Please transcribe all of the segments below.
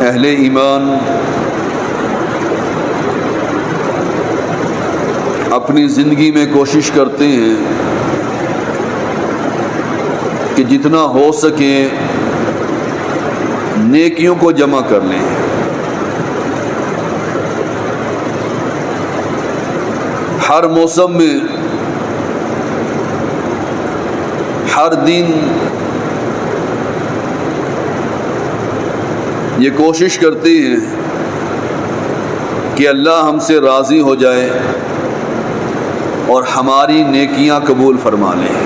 اہل ایمان اپنی زندگی میں کوشش کرتے ہیں کہ جتنا ہو سکے نیکیوں کو جمع کر لیں. ہر موسم میں ہر دن یہ کوشش کرتے ہیں کہ اللہ ہم سے راضی ہو جائے اور ہماری نیکیاں قبول فرما لیں.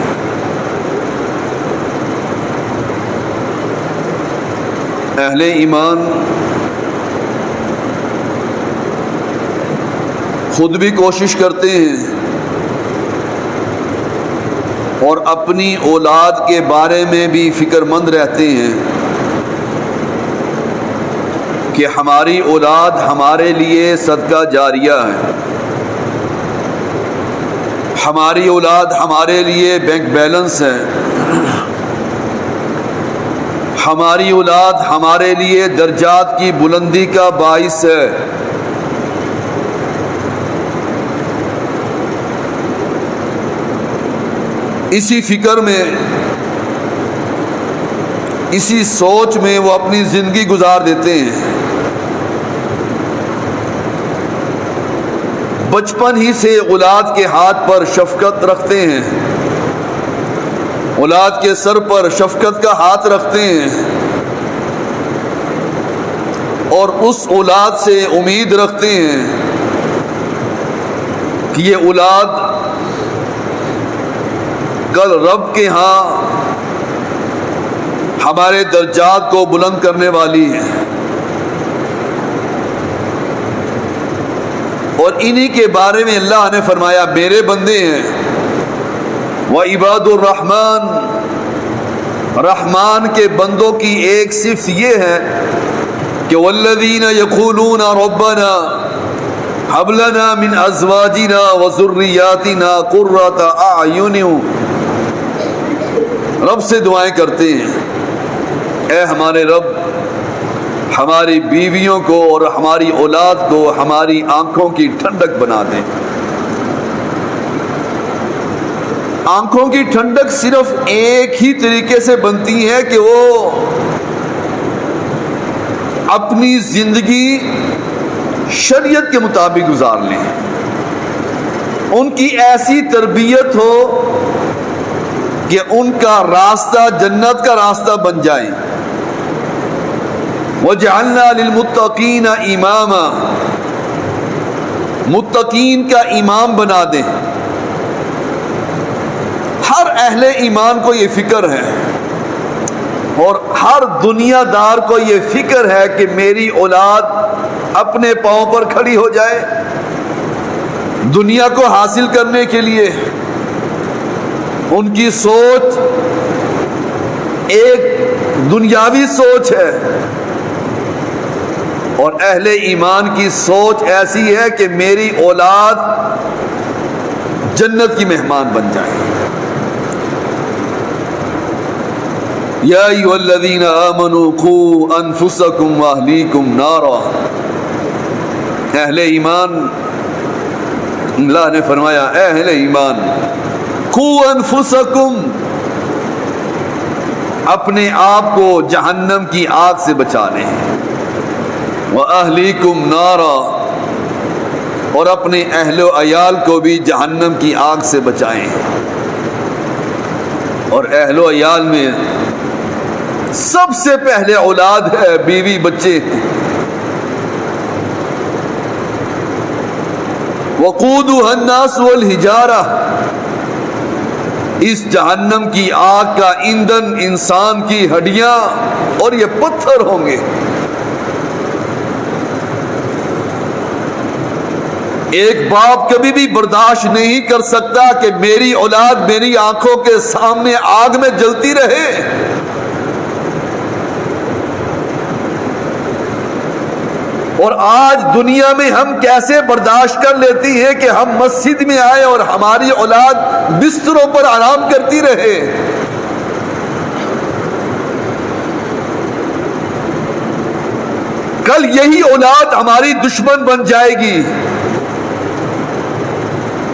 اہل ایمان خود بھی کوشش کرتے ہیں اور اپنی اولاد کے بارے میں بھی فکر مند رہتے ہیں کہ ہماری اولاد ہمارے لیے صدقہ جاریہ ہے، ہماری اولاد ہمارے لیے بینک بیلنس ہے، ہماری اولاد ہمارے لیے درجات کی بلندی کا باعث ہے. اسی فکر میں، اسی سوچ میں وہ اپنی زندگی گزار دیتے ہیں. بچپن ہی سے اولاد کے ہاتھ پر شفقت رکھتے ہیں، اولاد کے سر پر شفقت کا ہاتھ رکھتے ہیں اور اس اولاد سے امید رکھتے ہیں کہ یہ اولاد کل رب کے ہاں ہمارے درجات کو بلند کرنے والی ہے. اور انہی کے بارے میں اللہ نے فرمایا میرے بندے ہیں وعباد الرحمن، رحمان کے بندوں کی ایک صفت یہ ہے کہ والذین یقولون ربنا هب لنا من ازواجنا وذریاتنا قرۃ اعین، رب سے دعائیں کرتے ہیں اے ہمارے رب ہماری بیویوں کو اور ہماری اولاد کو ہماری آنکھوں کی ٹھنڈک بنا دیں. آنکھوں کی ٹھنڈک صرف ایک ہی طریقے سے بنتی ہے کہ وہ اپنی زندگی شریعت کے مطابق گزار لیں، ان کی ایسی تربیت ہو کہ ان کا راستہ جنت کا راستہ بن جائے. وَجَعَلْنَا لِلْمُتَّقِينَ إِمَامًا، متقین کا امام بنا دیں. ہر اہل ایمان کو یہ فکر ہے اور ہر دنیا دار کو یہ فکر ہے کہ میری اولاد اپنے پاؤں پر کھڑی ہو جائے. دنیا کو حاصل کرنے کے لیے ان کی سوچ ایک دنیاوی سوچ ہے اور اہل ایمان کی سوچ ایسی ہے کہ میری اولاد جنت کی مہمان بن جائے. یا ایھا الذین آمنوا قوا انفسکم واہلیکم نارا، اہل ایمان اللہ نے فرمایا اے اہل ایمان قوا انفسکم، اپنے آپ کو جہنم کی آگ سے بچا لیں، وَأَهْلِكُمْ نَارًا، اور اپنے اہل و عیال کو بھی جہنم کی آگ سے بچائیں. اور اہل و عیال میں سب سے پہلے اولاد ہے، بیوی بچے ہیں. وَقُودُهَا النَّاسُ وَالْحِجَارَةُ، اس جہنم کی آگ کا ایندھن انسان کی ہڈیاں اور یہ پتھر ہوں گے. ایک باپ کبھی بھی برداشت نہیں کر سکتا کہ میری اولاد میری آنکھوں کے سامنے آگ میں جلتی رہے. اور آج دنیا میں ہم کیسے برداشت کر لیتی ہیں کہ ہم مسجد میں آئے اور ہماری اولاد بستروں پر آرام کرتی رہے. کل یہی اولاد ہماری دشمن بن جائے گی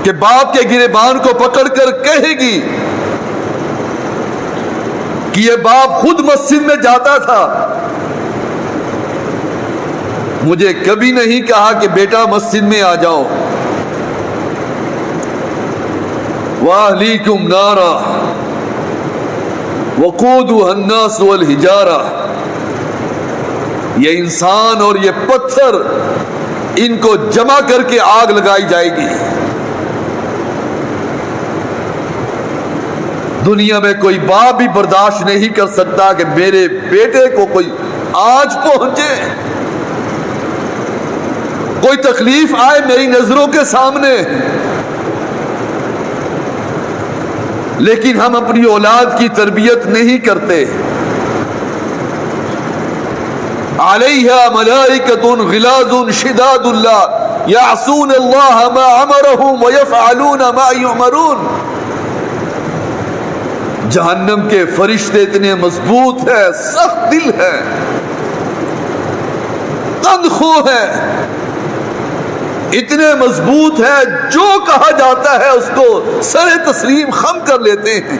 کہ باپ کے گریبان کو پکڑ کر کہے گی کہ یہ باپ خود مسجد میں جاتا تھا، مجھے کبھی نہیں کہا کہ بیٹا مسجد میں آ جاؤ۔ وَأَهْلِيكُمْ نَارًا وَقُودُهَا النَّاسُ وَالْحِجَارَةُ، یہ انسان اور یہ پتھر، ان کو جمع کر کے آگ لگائی جائے گی۔ دنیا میں کوئی باپ بھی برداشت نہیں کر سکتا کہ میرے بیٹے کو کوئی آج پہنچے، کوئی تکلیف آئے میری نظروں کے سامنے۔ لیکن ہم اپنی اولاد کی تربیت نہیں کرتے۔ علیہا ملائکۃ غلاظ شداد لا یعصون اللہ ما امرہم ویفعلون ما یؤمرون، جہنم کے فرشتے اتنے مضبوط ہیں، سخت دل ہیں، تندخو ہیں، اتنے مضبوط ہیں، جو کہا جاتا ہے اس کو سر تسلیم خم کر لیتے ہیں،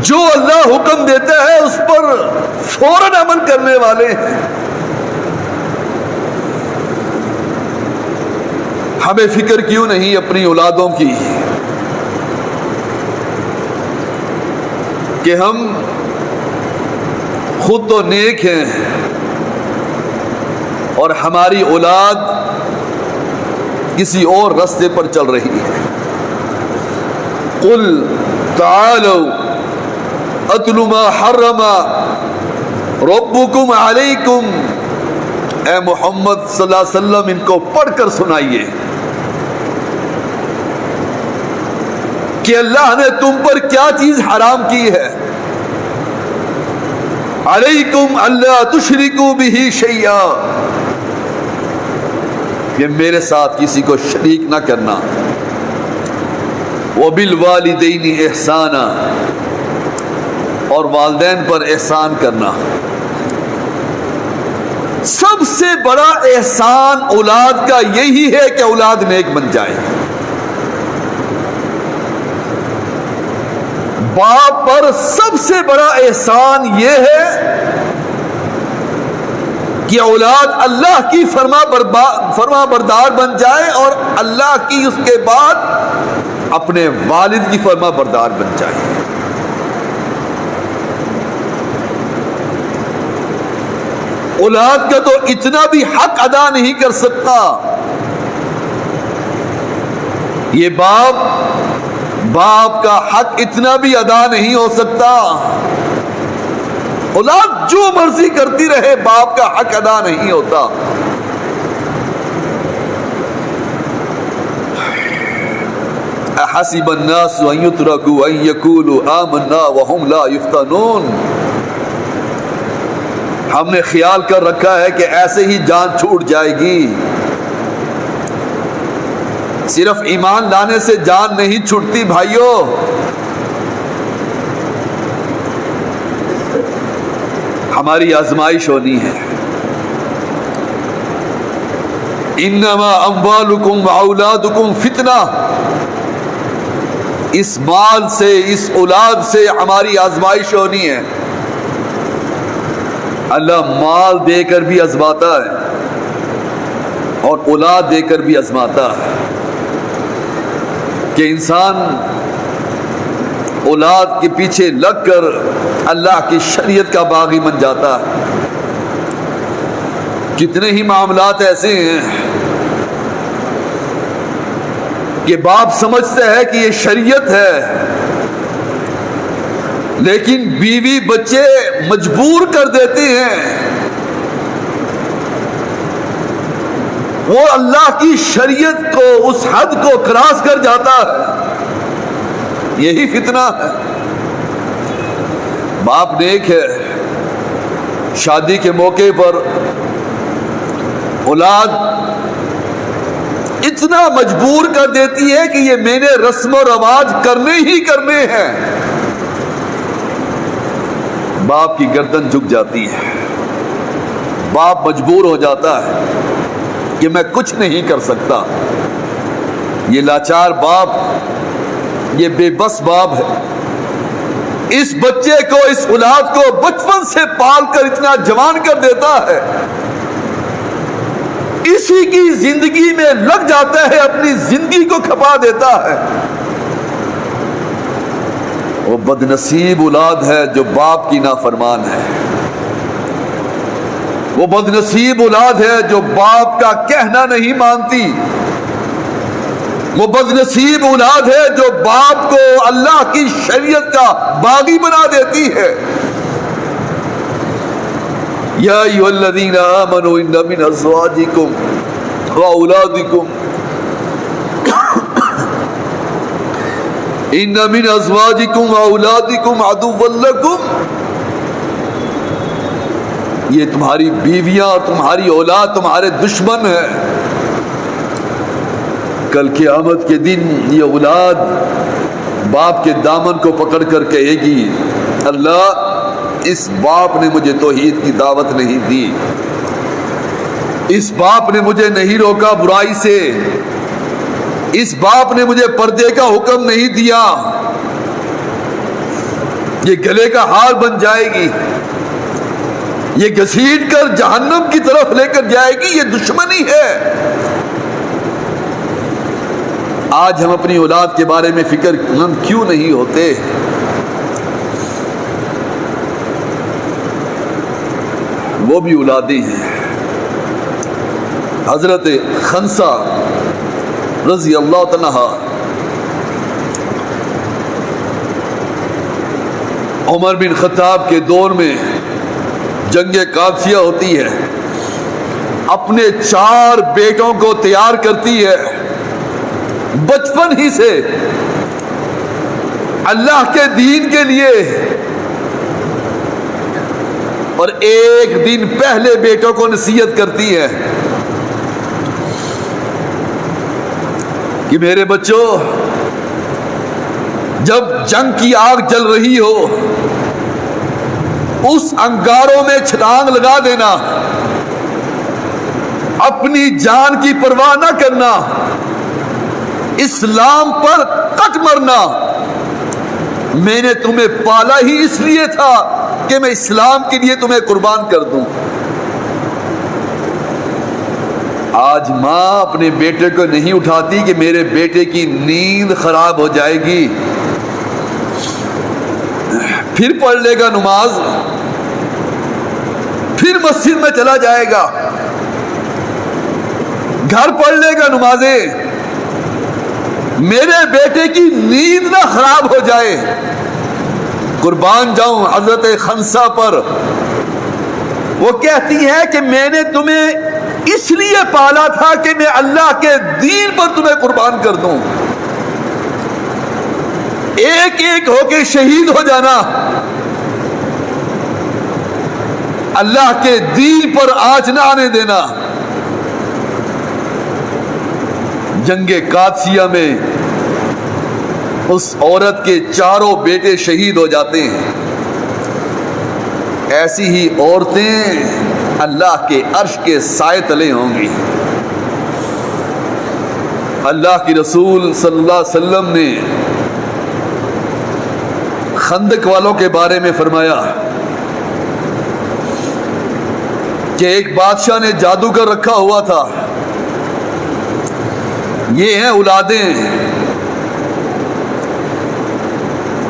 جو اللہ حکم دیتا ہے اس پر فوراً عمل کرنے والے ہیں۔ ہمیں فکر کیوں نہیں اپنی اولادوں کی کہ ہم خود تو نیک ہیں اور ہماری اولاد کسی اور راستے پر چل رہی ہے۔ قل تعالوا اتل ما حرم ربکم علیکم، اے محمد صلی اللہ علیہ وسلم ان کو پڑھ کر سنائیے کہ اللہ نے تم پر کیا چیز حرام کی ہے۔ علیکم اللہ تشرکوا بہ شیئا، کہ میرے ساتھ کسی کو شریک نہ کرنا۔ وبالوالدین احسانا، اور والدین پر احسان کرنا۔ سب سے بڑا احسان اولاد کا یہی ہے کہ اولاد نیک بن جائے۔ باپ پر سب سے بڑا احسان یہ ہے کہ اولاد اللہ کی فرما بردار بن جائے اور اللہ کی اس کے بعد اپنے والد کی فرما بردار بن جائے۔ اولاد کا تو اتنا بھی حق ادا نہیں کر سکتا یہ باپ کا حق اتنا بھی ادا نہیں ہو سکتا۔ اولاد جو مرضی کرتی رہے، باپ کا حق ادا نہیں ہوتا۔ احسب الناس ان يتركوا ان يقولوا آمنا وهم لا يفتنون، ہم نے خیال کر رکھا ہے کہ ایسے ہی جان چھوٹ جائے گی۔ صرف ایمان لانے سے جان نہیں چھوٹتی بھائیوں، ہماری آزمائش ہونی ہے۔ انما اموالکم واولادکم فتنہ، اس مال سے، اس اولاد سے ہماری آزمائش ہونی ہے۔ اللہ مال دے کر بھی آزماتا ہے اور اولاد دے کر بھی آزماتا ہے کہ انسان اولاد کے پیچھے لگ کر اللہ کی شریعت کا باغی بن جاتا ہے۔ کتنے ہی معاملات ایسے ہیں کہ باپ سمجھتے ہیں کہ یہ شریعت ہے، لیکن بیوی بچے مجبور کر دیتے ہیں، وہ اللہ کی شریعت کو، اس حد کو کراس کر جاتا ہے۔ یہی فتنہ ہے۔ باپ نیک ہے، شادی کے موقع پر اولاد اتنا مجبور کر دیتی ہے کہ یہ میں نے رسم و رواج کرنے ہی کرنے ہیں۔ باپ کی گردن جھک جاتی ہے، باپ مجبور ہو جاتا ہے کہ میں کچھ نہیں کر سکتا. یہ لاچار باپ، یہ بے بس باپ ہے. اس بچے کو، اس اولاد کو بچپن سے پال کر اتنا جوان کر دیتا ہے، اسی کی زندگی میں لگ جاتا ہے، اپنی زندگی کو کھپا دیتا ہے. وہ بدنصیب اولاد ہے جو باپ کی نافرمان ہے. وہ بدنصیب اولاد ہے جو باپ کا کہنا نہیں مانتی. وہ بدنصیب اولاد ہے جو باپ کو اللہ کی شریعت کا باغی بنا دیتی ہے. یا ایھا الذین آمنوا ان من ازواجکم واولادکم ان من ازواجکم واولادکم عدوا لکم. یہ تمہاری بیویاں اور تمہاری اولاد تمہارے دشمن ہیں. کل قیامت کے دن یہ اولاد باپ کے دامن کو پکڑ کر کہے گی، اللہ اس باپ نے مجھے توحید کی دعوت نہیں دی، اس باپ نے مجھے نہیں روکا برائی سے، اس باپ نے مجھے پردے کا حکم نہیں دیا. یہ گلے کا ہار بن جائے گی، یہ گھسیٹ کر جہنم کی طرف لے کر جائے گی. یہ دشمنی ہے. آج ہم اپنی اولاد کے بارے میں فکر مند کیوں نہیں ہوتے؟ وہ بھی اولادیں ہیں. حضرت خنسا رضی اللہ تعالی عمر بن خطاب کے دور میں جنگ قادسیہ ہوتی ہے، اپنے 4 بیٹوں کو تیار کرتی ہے بچپن ہی سے اللہ کے دین کے لیے. اور ایک دن پہلے بیٹوں کو نصیحت کرتی ہے کہ میرے بچوں، جب جنگ کی آگ جل رہی ہو اس انگاروں میں چھلانگ لگا دینا، اپنی جان کی پرواہ نہ کرنا، اسلام پر کٹ مرنا. میں نے تمہیں پالا ہی اس لیے تھا کہ میں اسلام کے لیے تمہیں قربان کر دوں. آج ماں اپنے بیٹے کو نہیں اٹھاتی کہ میرے بیٹے کی نیند خراب ہو جائے گی، پھر پڑھ لے گا نماز، پھر مسجد میں چلا جائے گا، گھر پڑھ لے گا نمازیں، میرے بیٹے کی نیند نہ خراب ہو جائے. قربان جاؤں حضرت خنسا پر. وہ کہتی ہے کہ میں نے تمہیں اس لیے پالا تھا کہ میں اللہ کے دین پر تمہیں قربان کر دوں. ایک ایک ہو کے شہید ہو جانا، اللہ کے دین پر آنچ نہ آنے دینا. جنگ قادسیہ میں اس عورت کے 4 بیٹے شہید ہو جاتے ہیں. ایسی ہی عورتیں اللہ کے عرش کے سائے تلے ہوں گی. اللہ کی رسول صلی اللہ علیہ وسلم نے خندق والوں کے بارے میں فرمایا کہ ایک بادشاہ نے جادوگر رکھا ہوا تھا. یہ ہیں اولادیں،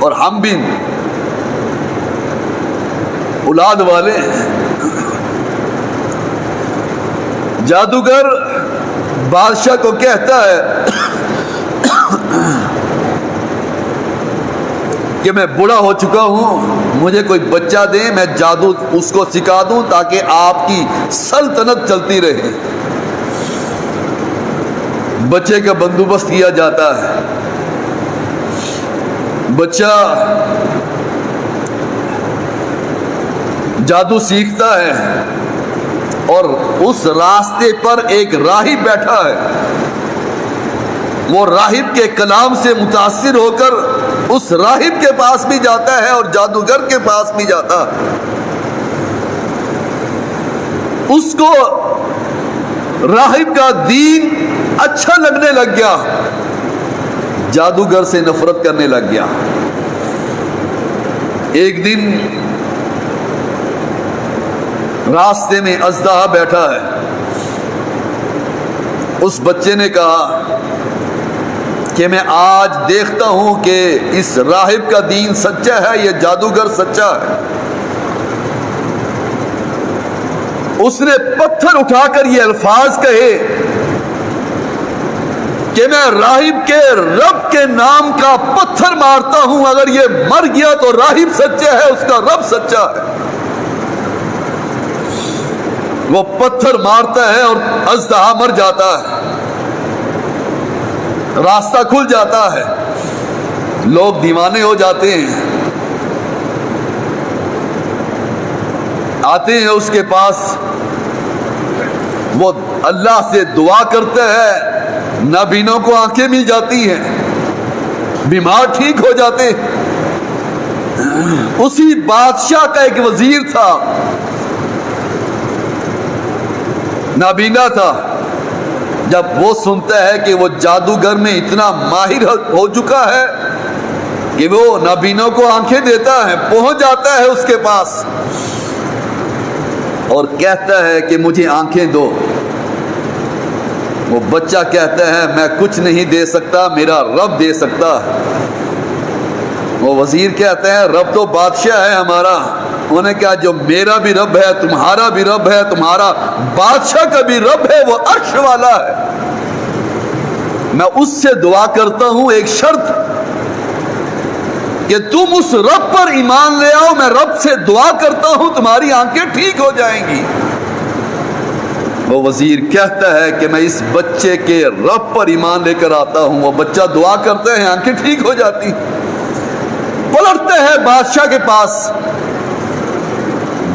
اور ہم بھی اولاد والے ہیں. جادوگر بادشاہ کو کہتا ہے کہ میں بوڑھا ہو چکا ہوں، مجھے کوئی بچہ دیں، میں جادو اس کو سکھا دوں تاکہ آپ کی سلطنت چلتی رہے. بچے کا بندوبست کیا جاتا ہے. بچہ جادو سیکھتا ہے اور اس راستے پر ایک راہب بیٹھا ہے. وہ راہب کے کلام سے متاثر ہو کر اس راہب کے پاس بھی جاتا ہے اور جادوگر کے پاس بھی جاتا ہے. اس کو راہب کا دین اچھا لگنے لگ گیا, جادوگر سے نفرت کرنے لگ گیا. ایک دن راستے میں اژدہا بیٹھا ہے. اس بچے نے کہا کہ میں آج دیکھتا ہوں کہ اس راہب کا دین سچا ہے, یہ جادوگر سچا ہے. اس نے پتھر اٹھا کر یہ الفاظ کہے کہ میں راہب کے رب کے نام کا پتھر مارتا ہوں, اگر یہ مر گیا تو راہب سچا ہے, اس کا رب سچا ہے. وہ پتھر مارتا ہے اور اژدہا مر جاتا ہے, راستہ کھل جاتا ہے. لوگ دیوانے ہو جاتے ہیں, آتے ہیں اس کے پاس, وہ اللہ سے دعا کرتا ہے, نابینوں کو آنکھیں مل جاتی ہیں, بیمار ٹھیک ہو جاتے. اسی بادشاہ کا ایک وزیر تھا, نابینا تھا. جب وہ سنتا ہے کہ وہ جادوگر میں اتنا ماہر ہو چکا ہے کہ وہ نابینوں کو آنکھیں دیتا ہے, پہنچ جاتا ہے اس کے پاس اور کہتا ہے کہ مجھے آنکھیں دو. وہ بچہ کہتا ہے میں کچھ نہیں دے سکتا, میرا رب دے سکتا. وہ وزیر کہتا ہے رب تو بادشاہ ہے ہمارا. انہوں نے کہا جو میرا بھی رب ہے, تمہارا بھی رب ہے, تمہارا بادشاہ کا بھی رب ہے, وہ عرش والا ہے. میں اس سے دعا کرتا ہوں ایک شرط کہ تم اس رب پر ایمان لے آؤ. میں رب سے دعا کرتا ہوں تمہاری آنکھیں ٹھیک ہو جائیں گی. وہ وزیر کہتا ہے کہ میں اس بچے کے رب پر ایمان لے کر آتا ہوں. وہ بچہ دعا کرتا ہے, آنکھیں ٹھیک ہو جاتی. پلٹتے ہیں بادشاہ کے پاس.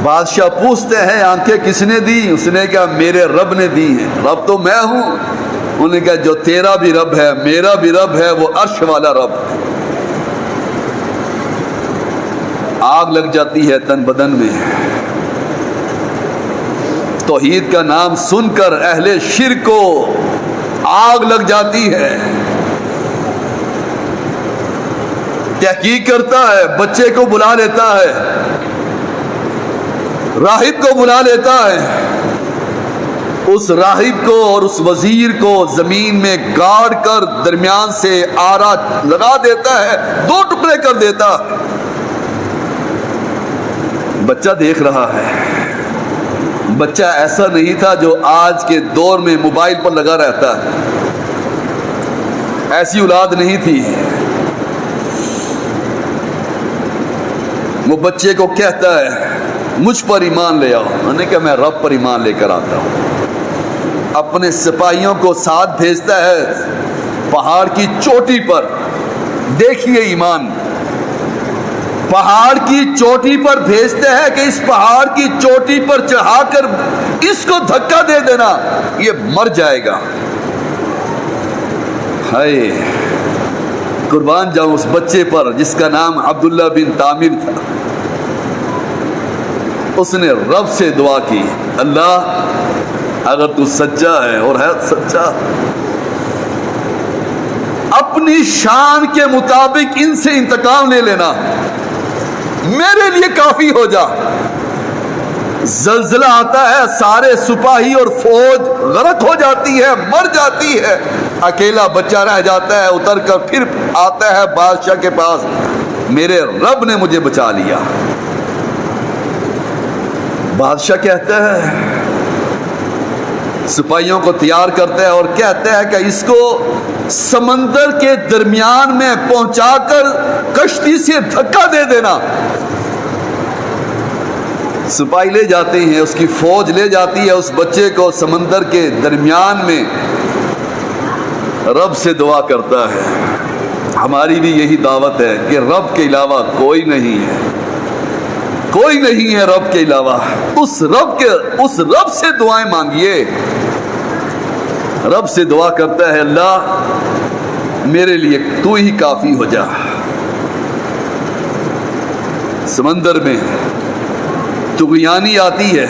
بادشاہ پوچھتے ہیں آنکھیں کس نے دی؟ اس نے کہا میرے رب نے دی ہیں. رب تو میں ہوں. انہوں نے کہا جو تیرا بھی رب ہے, میرا بھی رب ہے, وہ عرش والا رب ہے. آگ لگ جاتی ہے تن بدن میں. توحید کا نام سن کر اہل شرک کو آگ لگ جاتی ہے. تحقیق کرتا ہے, بچے کو بلا لیتا ہے, راہب کو بلا لیتا ہے. اس راہب کو اور اس وزیر کو زمین میں گاڑ کر درمیان سے آرا لگا دیتا ہے, 2 ٹکڑے کر دیتا. بچہ دیکھ رہا ہے. بچہ ایسا نہیں تھا جو آج کے دور میں موبائل پر لگا رہتا ہے, ایسی اولاد نہیں تھی. وہ بچے کو کہتا ہے مجھ پر ایمان لے آؤ. انہوں نے کہا میں رب پر ایمان لے کر آتا ہوں. اپنے سپاہیوں کو ساتھ بھیجتا ہے پہاڑ کی چوٹی پر. دیکھیے ایمان, پہاڑ کی چوٹی پر بھیجتے ہیں کہ اس پہاڑ کی چوٹی پر چڑھا کر اس کو دھکا دے دینا, یہ مر جائے گا. ہائے قربان جاؤں اس بچے پر جس کا نام عبداللہ بن تامر تھا. اس نے رب سے دعا کی, اللہ اگر تو سچا ہے اور ہے سچا, اپنی شان کے مطابق ان سے انتقام لے لینا, میرے لیے کافی ہو جا. زلزلہ آتا ہے, سارے سپاہی اور فوج غرق ہو جاتی ہے, مر جاتی ہے. اکیلا بچہ رہ جاتا ہے, اتر کر پھر آتا ہے بادشاہ کے پاس, میرے رب نے مجھے بچا لیا. بادشاہ کہتا ہے, سپاہیوں کو تیار کرتا ہے اور کہتا ہے کہ اس کو سمندر کے درمیان میں پہنچا کر کشتی سے دھکا دے دینا. سپاہی لے جاتے ہیں, اس کی فوج لے جاتی ہے اس بچے کو سمندر کے درمیان میں. رب سے دعا کرتا ہے. ہماری بھی یہی دعوت ہے کہ رب کے علاوہ کوئی نہیں ہے, کوئی نہیں ہے رب کے علاوہ. اس رب سے دعائیں مانگیے. رب سے دعا کرتا ہے اللہ میرے لیے تو ہی کافی ہو جا. سمندر میں طغیانی آتی ہے،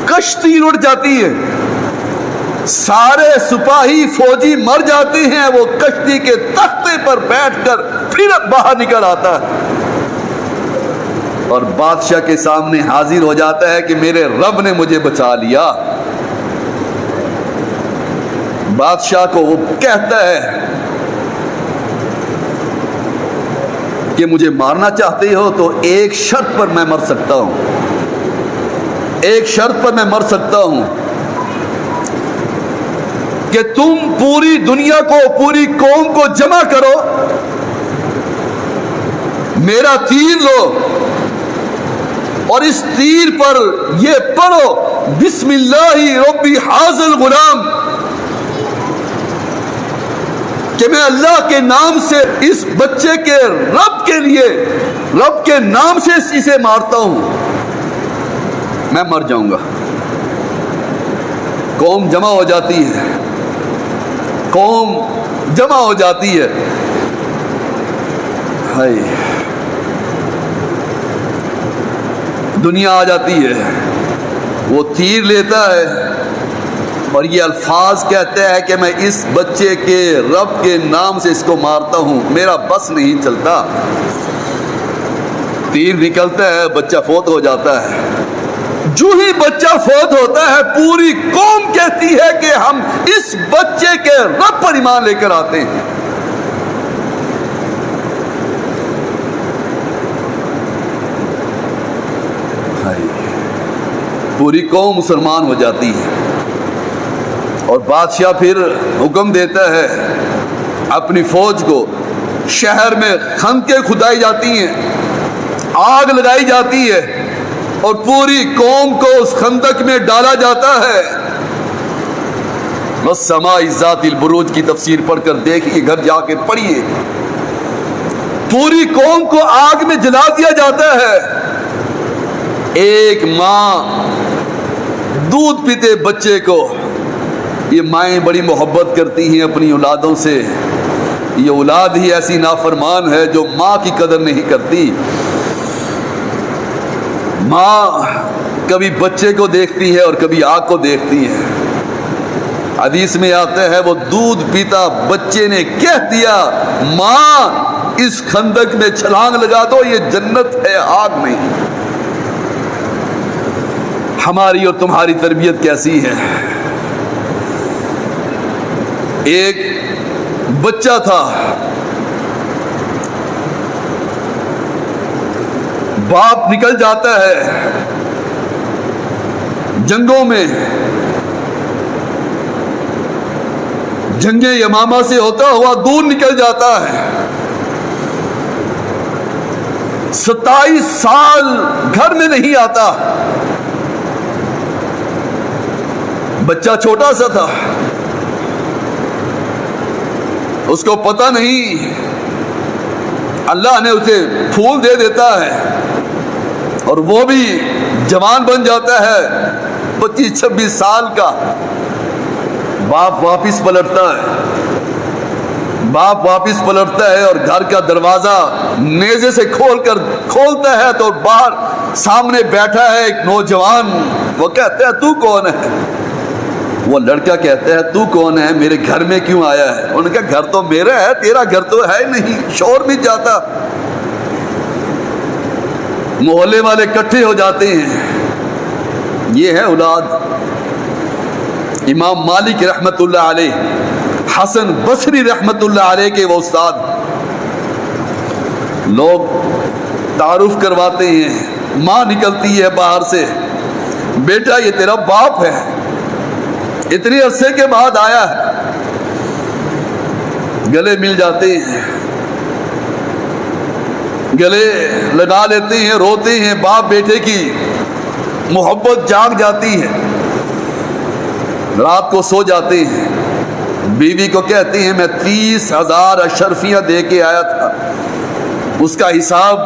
کشتی اڑ جاتی ہے، سارے سپاہی فوجی مر جاتے ہیں، وہ کشتی کے تختے پر بیٹھ کر پھر باہر نکل آتا ہے اور بادشاہ کے سامنے حاضر ہو جاتا ہے کہ میرے رب نے مجھے بچا لیا۔ بادشاہ کو وہ کہتا ہے کہ مجھے مارنا چاہتے ہو تو ایک شرط پر میں مر سکتا ہوں، ایک شرط پر میں مر سکتا ہوں کہ تم پوری دنیا کو، پوری قوم کو جمع کرو، میرا تیر لو اور اس تیر پر یہ پڑھو بسم اللہ ربی ھذا الغلام، کہ میں اللہ کے نام سے اس بچے کے رب کے لیے، رب کے نام سے اسے مارتا ہوں، میں مر جاؤں گا۔ قوم جمع ہو جاتی ہے، قوم جمع ہو جاتی ہے، ہائے دنیا آ جاتی ہے، وہ تیر لیتا ہے اور یہ الفاظ کہتا ہے کہ میں اس بچے کے رب کے نام سے اس کو مارتا ہوں، میرا بس نہیں چلتا۔ تیر نکلتا ہے، بچہ فوت ہو جاتا ہے۔ جو ہی بچہ فوت ہوتا ہے پوری قوم کہتی ہے کہ ہم اس بچے کے رب پر ایمان لے کر آتے ہیں۔ پوری قوم مسلمان ہو جاتی ہے اور بادشاہ پھر حکم دیتا ہے اپنی فوج کو، شہر میں خندقیں کھدائی جاتی ہیں، آگ لگائی جاتی ہے اور پوری قوم کو اس خندق میں ڈالا جاتا ہے۔ والسماء ذات البروج کی تفسیر پڑھ کر دیکھیے، گھر جا کے پڑھیے، پوری قوم کو آگ میں جلا دیا جاتا ہے۔ ایک ماں دودھ پیتے بچے کو، یہ مائیں بڑی محبت کرتی ہیں اپنی اولادوں سے، یہ اولاد ہی ایسی نافرمان ہے جو ماں کی قدر نہیں کرتی۔ ماں کبھی بچے کو دیکھتی ہے اور کبھی آگ کو دیکھتی ہے۔ حدیث میں آتا ہے وہ دودھ پیتا بچے نے کہہ دیا ماں اس خندق میں چھلانگ لگا دو، یہ جنت ہے آگ نہیں۔ ہماری اور تمہاری تربیت کیسی ہے؟ ایک بچہ تھا، باپ نکل جاتا ہے جنگوں میں، جنگ یمامہ سے ہوتا ہوا دور نکل جاتا ہے، 27 سال گھر میں نہیں آتا، بچہ چھوٹا سا تھا، اس کو پتہ نہیں، اللہ نے اسے پھول دے دیتا ہے اور وہ بھی جوان بن جاتا ہے، 25-26 سال کا۔ باپ واپس پلٹتا ہے اور گھر کا دروازہ نیزے سے کھولتا ہے تو باہر سامنے بیٹھا ہے ایک نوجوان۔ وہ کہتا ہے تو کون ہے؟ وہ لڑکا کہتا ہے تو کون ہے، میرے گھر میں کیوں آیا ہے؟ انہوں نے کہا گھر تو میرا ہے، تیرا گھر تو ہے نہیں، شور بھی جاتا۔ محلے والے اکٹھے ہو جاتے ہیں، یہ ہے اولاد۔ امام مالک رحمت اللہ علیہ، حسن بصری رحمت اللہ علیہ کے وہ استاد، لوگ تعارف کرواتے ہیں، ماں نکلتی ہے باہر سے، بیٹا یہ تیرا باپ ہے، اتنے عرصے کے بعد آیا ہے، گلے مل جاتے ہیں، گلے لگا لیتے ہیں، روتے ہیں، باپ بیٹے کی محبت جاگ جاتی ہے، رات کو سو جاتے ہیں، بیوی کو کہتے ہیں میں 30,000 اشرفیاں دے کے آیا تھا، اس کا حساب،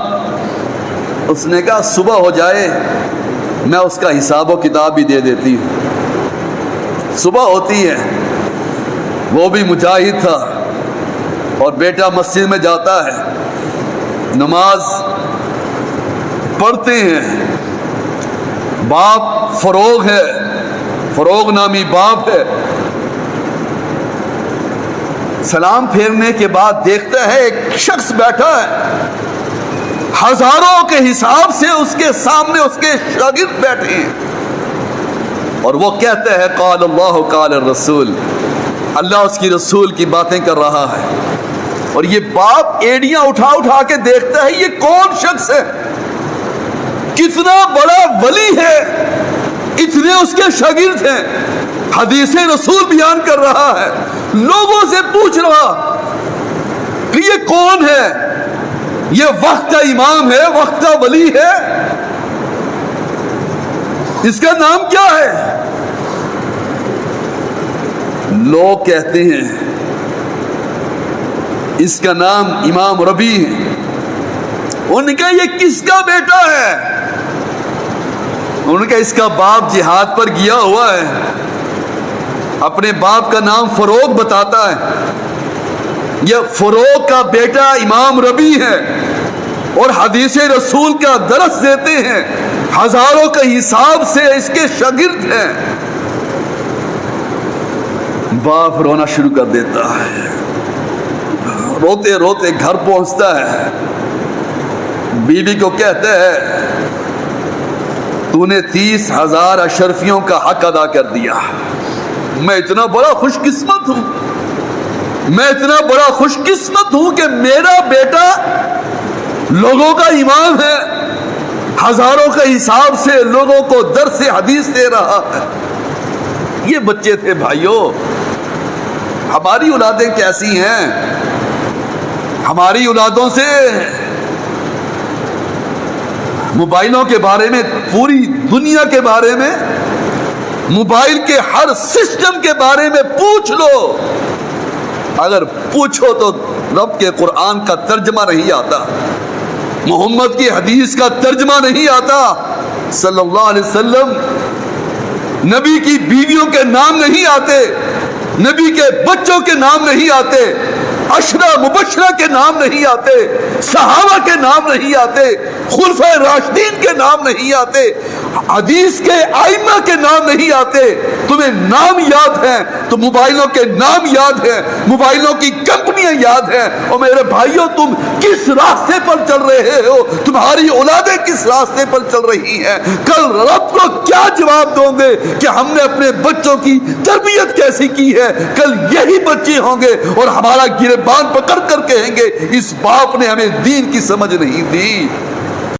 اس نے کہا صبح ہو جائے میں اس کا حساب و کتاب بھی دے دیتی ہوں۔ صبح ہوتی ہے، وہ بھی مجاہد تھا اور بیٹا مسجد میں جاتا ہے، نماز پڑھتے ہیں. باپ فروغ ہے, فروغ نامی باپ ہے. سلام پھیرنے کے بعد دیکھتا ہے ایک شخص بیٹھا ہے, ہزاروں کے حساب سے اس کے سامنے اس کے شاگرد بیٹھے ہیں, اور وہ کہتا ہے قال اللہ قال الرسول, اللہ اس کی رسول کی باتیں کر رہا ہے. اور یہ باپ ایڑیاں اٹھا اٹھا کے دیکھتا ہے یہ کون شخص ہے, کتنا بڑا ولی ہے, اتنے اس کے شاگرد ہیں, حدیث رسول بیان کر رہا ہے, لوگوں سے پوچھ رہا کہ یہ کون ہے, یہ وقت کا امام ہے, وقت کا ولی ہے, اس کا نام کیا ہے؟ لوگ کہتے ہیں اس کا نام امام ربیع ہے. انہوں نے کہا یہ کس کا بیٹا ہے؟ انہوں نے کہا اس کا باپ جہاد پر گیا ہوا ہے, اپنے باپ کا نام فروغ بتاتا ہے, یہ فروغ کا بیٹا امام ربیع ہے اور حدیث رسول کا درس دیتے ہیں, ہزاروں کے حساب سے اس کے شاگرد ہیں. باپ رونا شروع کر دیتا ہے, روتے روتے گھر پہنچتا ہے, بیوی کو کہتا ہے تو نے 30,000 اشرفیوں کا حق ادا کر دیا, میں اتنا بڑا خوش قسمت ہوں, میں اتنا بڑا خوش قسمت ہوں کہ میرا بیٹا لوگوں کا امام ہے, ہزاروں کے حساب سے لوگوں کو درس حدیث دے رہا ہے. یہ بچے تھے بھائیوں. ہماری اولادیں کیسی ہیں؟ ہماری اولادوں سے موبائلوں کے بارے میں, پوری دنیا کے بارے میں, موبائل کے ہر سسٹم کے بارے میں پوچھ لو. اگر پوچھو تو رب کے قرآن کا ترجمہ نہیں آتا, محمد کی حدیث کا ترجمہ نہیں آتا, صلی اللہ علیہ وسلم, نبی کی بیویوں کے نام نہیں آتے, نبی کے بچوں کے نام نہیں آتے, عشرہ مبشرہ کے نام نہیں آتے, صحابہ کے نام نہیں آتے, خلفائے راشدین کے نام نہیں آتے, حدیث کے ائمہ کے نام نہیں آتے. تمہیں نام یاد ہیں تو موبائلوں کے نام یاد ہیں, موبائلوں کی کمپنیاں یاد ہیں. اور میرے بھائیوں تم کس راستے پر چل رہے ہو, تمہاری اولادیں کس راستے پر چل رہی ہیں, کل رب کو کیا جواب دو گے کہ ہم نے اپنے بچوں کی تربیت کیسی کی ہے؟ کل یہی بچے ہوں گے اور ہمارا گریبان پکڑ کر کہیں گے اس باپ نے ہمیں دین کی سمجھ نہیں دی.